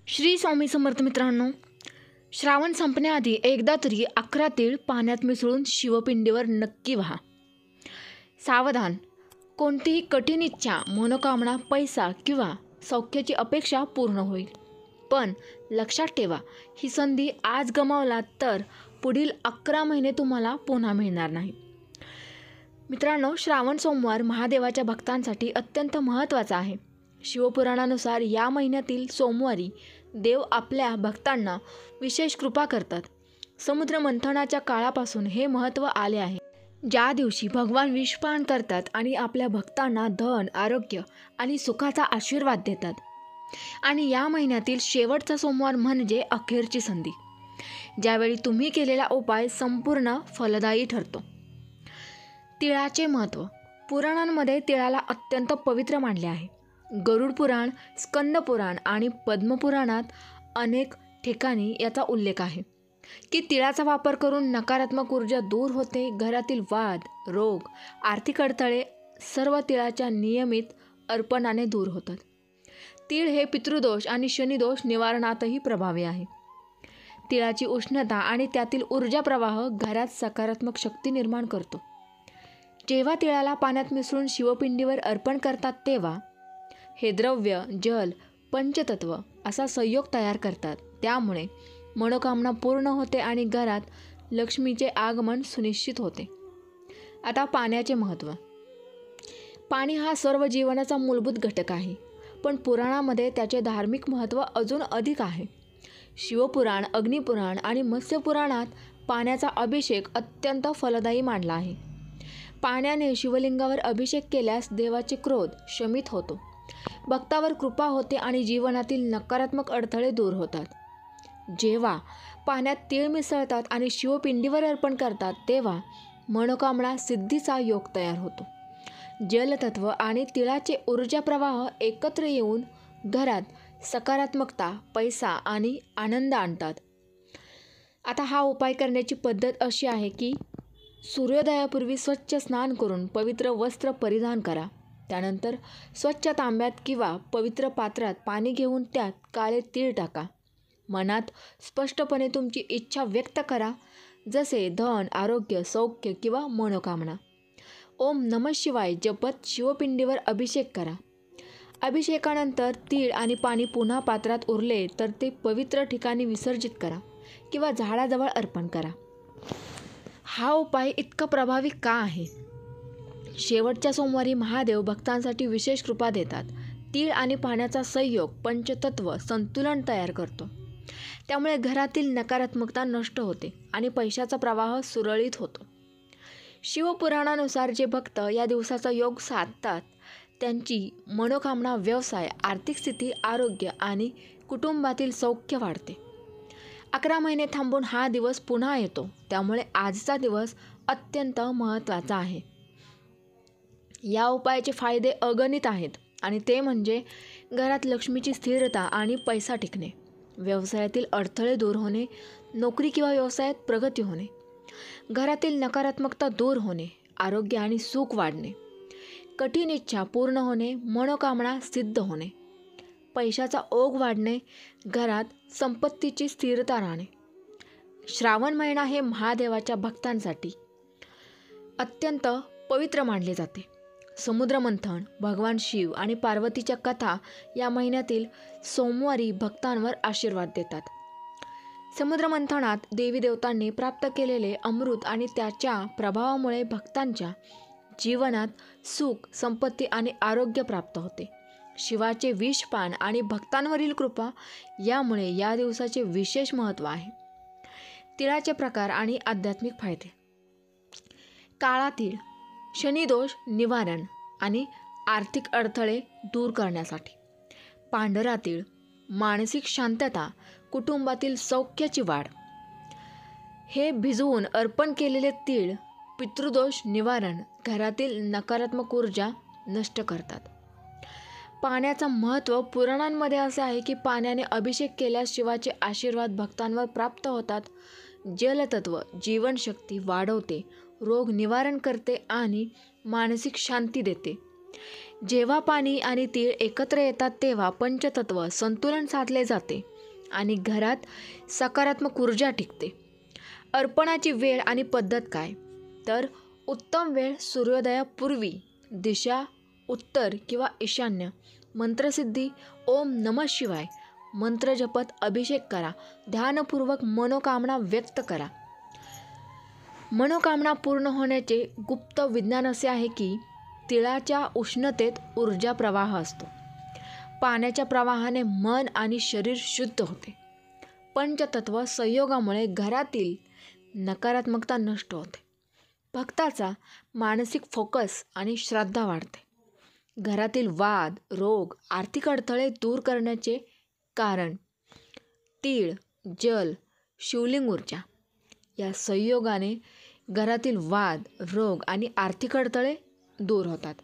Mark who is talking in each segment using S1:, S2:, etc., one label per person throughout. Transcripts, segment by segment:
S1: श्री स्वामी समर्थ मित्रांनो, श्रावण संपण्याआधी एकदा तरी 11 तीळ पाण्यात मिसळून शिवपिंडीवर नक्की व्हा. सावधान, कोणतीही कठीण इच्छा, मनोकामना, पैसा किंवा सौख्याची अपेक्षा पूर्ण होईल. पण लक्षात ठेवा, ही संधी आज गमावला तर पुढील 11 महिने तुम्हाला पुन्हा मिळणार नाही. मित्रांनो, श्रावण सोमवार महादेवाच्या भक्तांसाठी अत्यंत महत्त्वाचा आहे. शिवपुराणानुसार या महिन्यातील सोमवारी देव आपल्या भक्तांना विशेष कृपा करतात. समुद्र मंथनाच्या काळापासून हे महत्त्व आले आहे, ज्या दिवशी भगवान विषपान करतात आणि आपल्या भक्तांना धन, आरोग्य आणि सुखाचा आशीर्वाद देतात. आणि या महिन्यातील शेवटचा सोमवार म्हणजे अखेरची संधी, ज्यावेळी तुम्ही केलेला उपाय संपूर्ण फलदायी ठरतो. तिळाचे महत्त्व. पुराणांमध्ये तिळाला अत्यंत पवित्र मानले आहे. गरुड पुराण, स्कंद पुराण आणि पद्मपुराणात अनेक ठिकाणी याचा उल्लेख आहे की तिळाचा वापर करून नकारात्मक ऊर्जा दूर होते. घरातील वाद, रोग, आर्थिक अडथळे सर्व तिळाच्या नियमित अर्पणाने दूर होतात. तीळ हे पितृदोष आणि शनिदोष निवारणातही प्रभावी आहे. तिळाची उष्णता आणि त्यातील ऊर्जा प्रवाह घरात सकारात्मक शक्ती निर्माण करतो. जेव्हा तिळाला पाण्यात मिसळून शिवपिंडीवर अर्पण करतात तेव्हा हे द्रव्य, जल, पंचतत्व असा संयोग तयार करतात. त्यामुळे मनोकामना पूर्ण होते आणि घरात लक्ष्मीचे आगमन सुनिश्चित होते. आता पाण्याचे महत्त्व. पाणी हा सर्व जीवनाचा मूलभूत घटक आहे, पण पुराणामध्ये त्याचे धार्मिक महत्त्व अजून अधिक आहे. शिवपुराण, अग्निपुराण आणि मत्स्यपुराणात पाण्याचा अभिषेक अत्यंत फलदायी मानला आहे. पाण्याने शिवलिंगावर अभिषेक केल्यास देवाचे क्रोध शमित होतो, भक्तावर कृपा होते आणि जीवनातील नकारात्मक अडथळे दूर होतात. जेव्हा पाण्यात तीळ मिसळतात आणि शिवपिंडीवर अर्पण करतात तेव्हा मनोकामना सिद्धीचा योग तयार होतो. जलतत्व आणि तिळाचे ऊर्जा प्रवाह एकत्र येऊन घरात सकारात्मकता, पैसा आणि आनंद आणतात. आता हा उपाय करण्याची पद्धत अशी आहे की सूर्योदयापूर्वी स्वच्छ स्नान करून पवित्र वस्त्र परिधान करा. त्यानंतर स्वच्छ तांब्यात किंवा पवित्र पात्रात पाणी घेऊन त्यात काळे तीळ टाका. मनात स्पष्टपणे तुमची इच्छा व्यक्त करा, जसे धन, आरोग्य, सौख्य किंवा मनोकामना. ओम नमः शिवाय जपत शिवपिंडीवर अभिषेक करा. अभिषेकानंतर तीळ आणि पाणी पुन्हा पात्रात उरले तर ते पवित्र ठिकाणी विसर्जित करा किंवा झाडाजवळ अर्पण करा. हा उपाय इतका प्रभावी का आहे? शेवटच्या सोमवारी महादेव भक्तांसाठी विशेष कृपा देतात. तीळ आणि पाण्याचा संयोग पंचतत्व संतुलन तयार करतो. त्यामुळे घरातील नकारात्मकता नष्ट होते आणि पैशाचा प्रवाह सुरळीत होतो. शिवपुराणानुसार जे भक्त या दिवसाचा योग साधतात त्यांची मनोकामना, व्यवसाय, आर्थिक स्थिती, आरोग्य आणि कुटुंबातील सौख्य वाढते. 11 महिने थांबून हा दिवस पुन्हा येतो, त्यामुळे आजचा दिवस अत्यंत महत्त्वाचा आहे. या उपायाचे फायदे अगणित आहेत आणि ते म्हणजे घरात लक्ष्मीची स्थिरता आणि पैसा टिकणे, व्यवसायातील अडथळे दूर होणे, नोकरी किंवा व्यवसायात प्रगती होणे, घरातील नकारात्मकता दूर होणे, आरोग्य आणि सुख वाढणे, कठीण इच्छा पूर्ण होणे, मनोकामना सिद्ध होणे, पैशाचा ओघ वाढणे, घरात संपत्तीची स्थिरता राहणे. श्रावण महिना हे महादेवाच्या भक्तांसाठी अत्यंत पवित्र मानले जाते. समुद्रमंथन, भगवान शिव आणि पार्वतीच्या कथा या महिन्यातील सोमवारी भक्तांवर आशीर्वाद देतात. समुद्रमंथनात देवी देवतांनी प्राप्त केलेले अमृत आणि त्याच्या प्रभावामुळे भक्तांच्या जीवनात सुख, संपत्ती आणि आरोग्य प्राप्त होते. शिवाचे विषपान आणि भक्तांवरील कृपा यामुळे या दिवसाचे विशेष महत्त्व आहे. तिळाचे प्रकार आणि आध्यात्मिक फायदे. काळा तीळ शनिदोष निवारण आणि आर्थिक अडथळे दूर करण्यासाठी. पांढरा तीळ मानसिक शांतता, कुटुंबातील सौख्याची वाढ. हे भिजवून अर्पण केलेले तीळ पितृदोष निवारण, घरातील नकारात्मक ऊर्जा नष्ट करतात. पाण्याचं महत्त्व. पुराणांमध्ये असे आहे की पाण्याने अभिषेक केल्यास शिवाचे आशीर्वाद भक्तांवर प्राप्त होतात. जलतत्व जीवनशक्ती वाढवते, रोग निवारण करते आणि मानसिक शांती देते. जेव्हा पाणी आणि तीळ एकत्र येतात तेव्हा पंचतत्व संतुलन साधले जाते आणि घरात सकारात्मक ऊर्जा टिकते. अर्पणाची वेळ आणि पद्धत काय? तर उत्तम वेळ सूर्योदयापूर्वी, दिशा उत्तर किंवा ईशान्य, मंत्रसिद्धी ओम नमः शिवाय मंत्र जपत अभिषेक करा, ध्यानपूर्वक मनोकामना व्यक्त करा. मनोकामना पूर्ण होण्याचे गुप्त विज्ञान असे आहे की तिळाच्या उष्णतेत ऊर्जा प्रवाह असतो. पाण्याच्या प्रवाहाने मन आणि शरीर शुद्ध होते. पंचतत्व संयोगामुळे घरातील नकारात्मकता नष्ट होते. भक्ताचा मानसिक फोकस आणि श्रद्धा वाढते. घरातील वाद, रोग, आर्थिक अडथळे दूर करण्याचे कारण तीळ, जल, शिवलिंग ऊर्जा या संयोगाने घरातील वाद, रोग आणि आर्थिक अडथळे दूर होतात.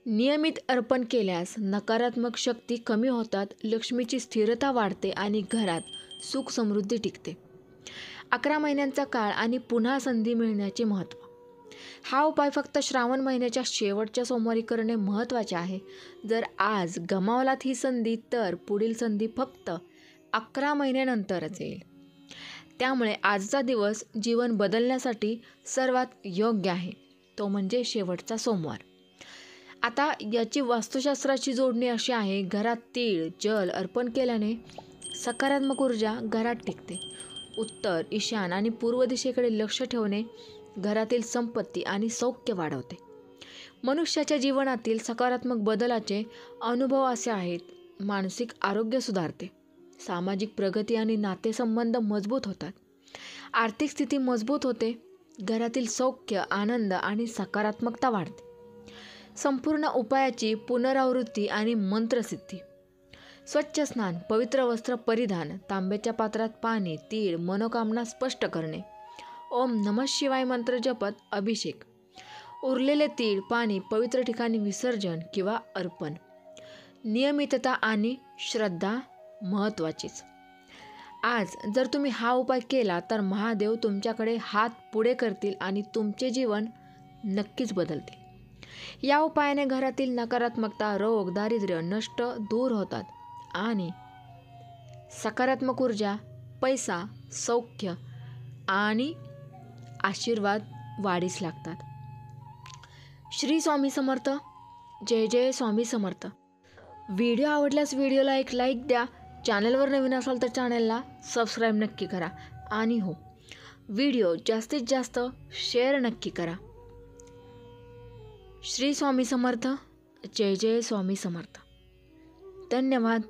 S1: नियमित अर्पण केल्यास नकारात्मक शक्ती कमी होतात, लक्ष्मीची स्थिरता वाढते आणि घरात सुख समृद्धी टिकते. 11 महिन्यांचा काळ आणि पुन्हा संधी मिळण्याचे महत्त्व. हा उपाय फक्त श्रावण महिन्याच्या शेवटच्या सोमवारी करणे महत्त्वाचे आहे. जर आज गमावलात ही संधी तर पुढील संधी फक्त 11 महिन्यानंतरच येईल. त्यामुळे आजचा दिवस जीवन बदलण्यासाठी सर्वात योग्य आहे, तो म्हणजे शेवटचा सोमवार. आता याची वास्तुशास्त्राची जोडणी अशी आहे. घरात तीळ, जल अर्पण केल्याने सकारात्मक ऊर्जा घरात टिकते. उत्तर, ईशान आणि पूर्व दिशेकडे लक्ष ठेवणे घरातील संपत्ती आणि सौख्य वाढवते. मनुष्याच्या जीवनातील सकारात्मक बदलाचे अनुभव असे आहेत. मानसिक आरोग्य सुधारते, सामाजिक प्रगती आणि नातेसंबंध मजबूत होतात, आर्थिक स्थिती मजबूत होते, घरातील सौख्य, आनंद आणि सकारात्मकता वाढते. संपूर्ण उपायाची पुनरावृत्ती आणि मंत्रसिद्धी. स्वच्छ स्नान, पवित्र वस्त्र परिधान, तांब्याच्या पात्रात पाणी, तीळ, मनोकामना स्पष्ट करणे, ओम नमः शिवाय मंत्र जपत अभिषेक, उरलेले तीळ, पाणी पवित्र ठिकाणी विसर्जन किंवा अर्पण. नियमितता आणि श्रद्धा महत्त्वाचीच. आज जर तुम्ही हा उपाय केला तर महादेव तुमच्याकडे हात पुढे करतील आणि तुमचे जीवन नक्कीच बदलतील. या उपायाने घरातील नकारात्मकता, रोग, दारिद्र्य नष्ट दूर होतात आणि सकारात्मक ऊर्जा, पैसा, सौख्य आणि आशीर्वाद वाढीस लागतात. श्री स्वामी समर्थ. जय जय स्वामी समर्थ. व्हिडिओ आवडल्यास व्हिडिओला एक लाईक द्या. चॅनलवर नवीन असाल तर चॅनलला सबस्क्राईब नक्की करा. आणि हो, व्हिडिओ जास्तीत जास्त शेअर नक्की करा. श्री स्वामी समर्थ. जय जय स्वामी समर्थ. धन्यवाद.